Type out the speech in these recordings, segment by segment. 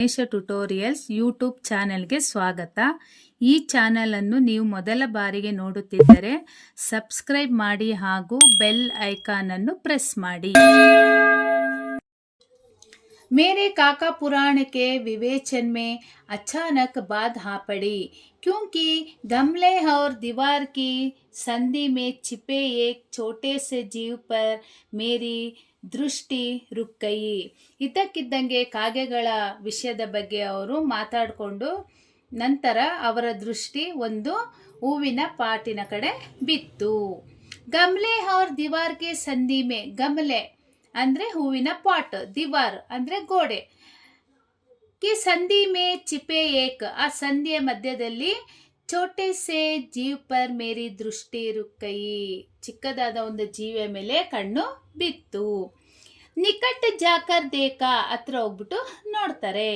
Ganesha tutorials YouTube ಚಾನೆಲ್ಗೆ ಸ್ವಾಗತ. ಈ ಚಾನೆಲ್ ಅನ್ನು ನೀವು ಮೊದಲ ಬಾರಿಗೆ ನೋಡುತ್ತಿದ್ದರೆ ಸಬ್ಸ್ಕ್ರೈಬ್ ಮಾಡಿ ಹಾಗೂ ಬೆಲ್ ಐಕಾನ್ ಅನ್ನು ಪ್ರೆಸ್ ಮಾಡಿ. मेरे काका पुराण के विवेचन में अचानक बात आ पड़ी, क्योंकि गमले और दीवार की संधि में छिपे एक छोटे से जीव पर मेरी ದೃಷ್ಟಿ रुक गई. ಇದ್ದಕ್ಕಿದ್ದಂಗೆ ಕಾಗೆಗಳ ವಿಷಯದ ಬಗ್ಗೆ ಅವರು ಮಾತಾಡಿಕೊಂಡು ನಂತರ ಅವರ ದೃಷ್ಟಿ ಒಂದು ಹೂವಿನ ಪಾಟಿನ ಕಡೆ ಬಿತ್ತು. ಗಮಲೆ और दीवार के संधि में, ಗಮಲೆ ಅಂದರೆ ಹೂವಿನ ಪಾಟ್, ದಿವಾರ್ ಅಂದರೆ ಗೋಡೆ, ಕಿ ಸಂಧಿ ಮೇ ಚಿಪೆ ಏಕ್, ಆ ಸಂಧಿಯ ಮಧ್ಯದಲ್ಲಿ ಛೋಟೆ ಸೆ ಜೀವ್ ಪರ್ ಮೇರಿ ದೃಷ್ಟಿ ರುಕ್ಕಯಿ, ಚಿಕ್ಕದಾದ ಒಂದು ಜೀವಿಯ ಮೇಲೆ ಕಣ್ಣು ಬಿತ್ತು. ನಿಕಟ್ ಜಾಕರ್ ದೇಕಾ, ಹತ್ರ ಹೋಗ್ಬಿಟ್ಟು ನೋಡ್ತಾರೆ.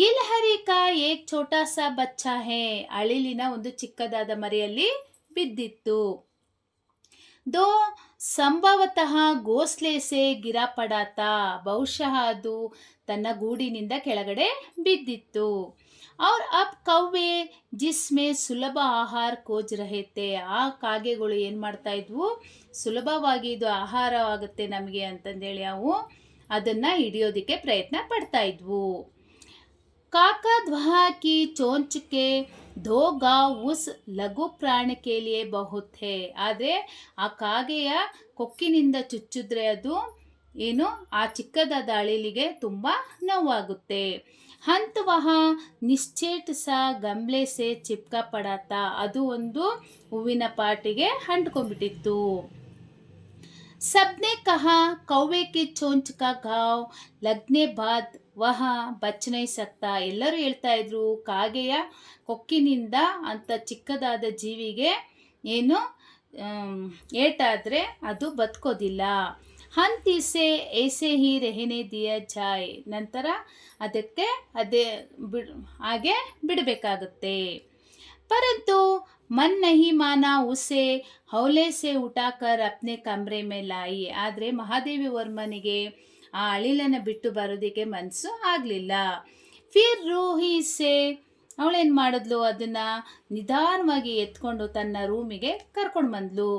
ಗಿಲ್ಹರಿ ಕಾ ಏಕ್ ಛೋಟಾ ಸಾ ಬಚ್ಚಾ ಹೇ, ಅಳಿಲಿನ ಒಂದು ಚಿಕ್ಕದಾದ ಮರಿಯಲ್ಲಿ ಬಿದ್ದಿತ್ತು. ದೋ ಸಂಭವತಃ ಘೋಸ್ಲೆ ಸೆ ಗಿರಾ ಪಡಾತ, ಬಹುಶಃ ಅದು ತನ್ನ ಗೂಡಿನಿಂದ ಕೆಳಗಡೆ ಬಿದ್ದಿತ್ತು. और अब ಕವ್ವೆ ಜಿಸ್ಮೆ ಸುಲಭ ಆಹಾರ ಖೋಜ್ ರಹೆ ತೆ, ಆ ಕಾಗೆಗಳು ಏನು ಮಾಡ್ತಾ ಇದ್ವು, ಸುಲಭವಾಗಿ ಇದು ಆಹಾರವಾಗುತ್ತೆ ನಮಗೆ ಅಂತಂದೇಳಿ ಅವು ಅದನ್ನು ಹಿಡಿಯೋದಕ್ಕೆ ಪ್ರಯತ್ನ ಪಡ್ತಾ ಇದ್ವು. ಕಾಕಾ ಧ್ವಾ ಕಿ ಚೋಂಚ್ ಕೆ ದೋ ಗಾವ್ ಉಸ್ ಲಘು ಪ್ರಾಣ ಕೆ ಲಿಯೆ ಬಹುತ್ ಹೇ, ಆದರೆ ಆ ಕಾಗೆಯ ಕೊಕ್ಕಿನಿಂದ ಚುಚ್ಚಿದ್ರೆ ಅದು ಏನು ಆ ಚಿಕ್ಕದಾದ ಅಳಿಲಿಗೆ ತುಂಬ ನೋವಾಗುತ್ತೆ. ಹಂತ ವಹ ನಿಶ್ಚೇಟ್ ಸಾ ಗಮ್ಲೆ ಸೆ ಚಿಪ್ಕಾ ಪಡಾತ, ಅದು ಒಂದು ಹೂವಿನ ಪಾಟಿಗೆ ಅಂಟ್ಕೊಂಡ್ಬಿಟ್ಟಿತ್ತು. ಸಬ್ನೆ ಕಹಾ ಕೌವೆ ಕಿ ಚೋಂಚ್ ಕಾ ಘಾವ್ ಲಗ್ನೆ ಬಾದ್ ವಹ ಬಚ್ ನೈ ಸಕ್ತಾ, ಎಲ್ಲರೂ ಹೇಳ್ತಾ ಇದ್ರು ಕಾಗೆಯ ಕೊಕ್ಕಿನಿಂದ ಅಂತ ಚಿಕ್ಕದಾದ ಜೀವಿಗೆ ಏನು ಏಟಾದರೆ ಅದು ಬದುಕೋದಿಲ್ಲ. ಹಂತ ಇಸೆ ಐಸೆ ಹಿ ರೆಹನೆ ದಿಯ ಜಾಯ್, ನಂತರ ಅದಕ್ಕೆ ಅದೇ ಹಾಗೆ ಬಿಡಬೇಕಾಗುತ್ತೆ. ಪರಂತು ಮನ್ ನಹಿ ಮಾನಾ ಉಸೆ ಹೌಲೆ ಸೆ ಉಟಾಕರ್ ಅಪ್ನೆ ಕಮ್ರೆ ಮೇಲೆ ಲಾಯಿ, ಆದರೆ ಮಹಾದೇವಿ ವರ್ಮನಿಗೆ ಆ ಅಳಿಲನ್ನು ಬಿಟ್ಟು ಬರೋದಕ್ಕೆ ಮನಸ್ಸು ಆಗಲಿಲ್ಲ. ಫಿರ್ ರೂಹಿ ಸೆ, ಅವಳೇನು ಮಾಡಿದ್ಲು, ಅದನ್ನು ನಿಧಾನವಾಗಿ ಎತ್ಕೊಂಡು ತನ್ನ ರೂಮಿಗೆ ಕರ್ಕೊಂಡು ಬಂದ್ಲು.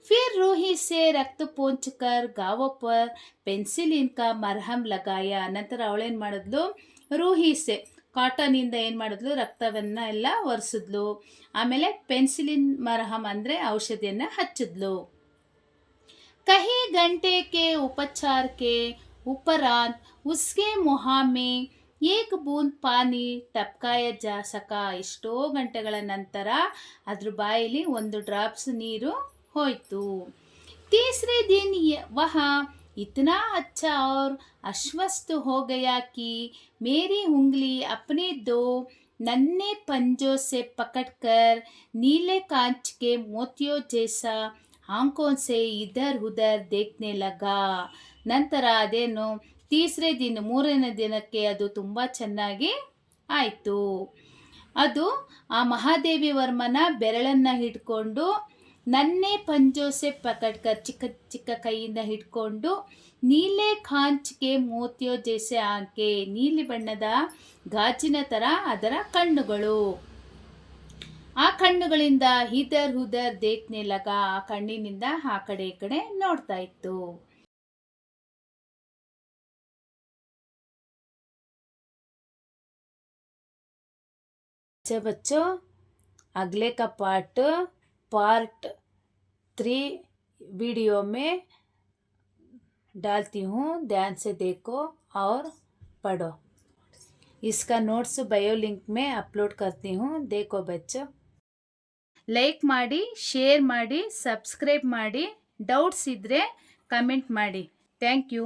फिर रूही से रक्त पोंछ कर गावों पर पेंसिलिन का मरहम लगाया, ನಂತರ ಅವಳೇನು ಮಾಡಿದ್ಲು, ರೂಹಿ ಸೆ ಕಾಟನಿಂದ ಏನು ಮಾಡಿದ್ಲು, ರಕ್ತವನ್ನು ಎಲ್ಲ ಒರೆಸಿದ್ಲು. ಆಮೇಲೆ ಪೆನ್ಸಿಲಿನ್ ಮರಹಮ್ ಅಂದರೆ ಔಷಧಿಯನ್ನು ಹಚ್ಚಿದ್ಲು. ಕಹಿ ಗಂಟೆ ಕೆ ಉಪಚಾರ ಕೆ ಉಪರಾಂತ್ ಉಸ್ಕೆ ಮುಹಾ ಮೇ ಏಕ್ ಬೂಂದ್ ಪಾನಿ ಟಪ್ಕಾಯ ಜಾ ಸಕಾ, ಎಷ್ಟೋ ಗಂಟೆಗಳ ನಂತರ ಅದ್ರ ಬಾಯಲ್ಲಿ ಒಂದು ಡ್ರಾಪ್ಸ್ ನೀರು ಹೋಯಿತು. तीसरे दिन वह इतना अच्छा और आश्वस्त हो गया कि मेरी उंगली अपने दो नन्हे पंजों से पकड़कर नीले कांच के मोतियों जैसा आंखों से इधर उधर देखने लगा. ನಂತರ ಅದೇನು ತೀಸರೆ ದಿನ, ಮೂರನೇ ದಿನಕ್ಕೆ ಅದು ತುಂಬ ಚೆನ್ನಾಗಿ ಆಯಿತು. ಅದು ಆ ಮಹಾದೇವಿ ವರ್ಮನ ಬೆರಳನ್ನು ಹಿಡ್ಕೊಂಡು ನನ್ನೆ ಪಂಜೋಸೆ ಪಕಡ್ಕರ್, ಚಿಕ್ಕ ಚಿಕ್ಕ ಕೈಯಿಂದ ಹಿಡ್ಕೊಂಡು ನೀಲೆ ಕಾಂಚ್ಗೆ ಮೋತಿಯೋ ಜೇಸೆ ಆಂಕೆ, ನೀಲಿ ಬಣ್ಣದ ಗಾಜಿನ ಥರ ಅದರ ಕಣ್ಣುಗಳು, ಆ ಕಣ್ಣುಗಳಿಂದ ಹಿದರ್ ಹುದರ್ ದೇಖ್ನೆ ಲಗ, ಆ ಕಣ್ಣಿನಿಂದ ಆ ಕಡೆ ಈ ಕಡೆ ನೋಡ್ತಾ ಇತ್ತು. बच्चों अगले का पार्ट 3 वीडियो में डालती हूँ, ध्यान से देखो और पढ़ो. इसका नोट्स बायो लिंक में अपलोड करती हूँ, देखो बच्चों. ಲೈಕ್ ಮಾಡಿ, ಶೇರ್ ಮಾಡಿ, ಸಬ್ಸ್ಕ್ರೈಬ್ ಮಾಡಿ, ಡೌಟ್ಸ್ ಇದ್ದರೆ ಕಮೆಂಟ್ ಮಾಡಿ. Thank you.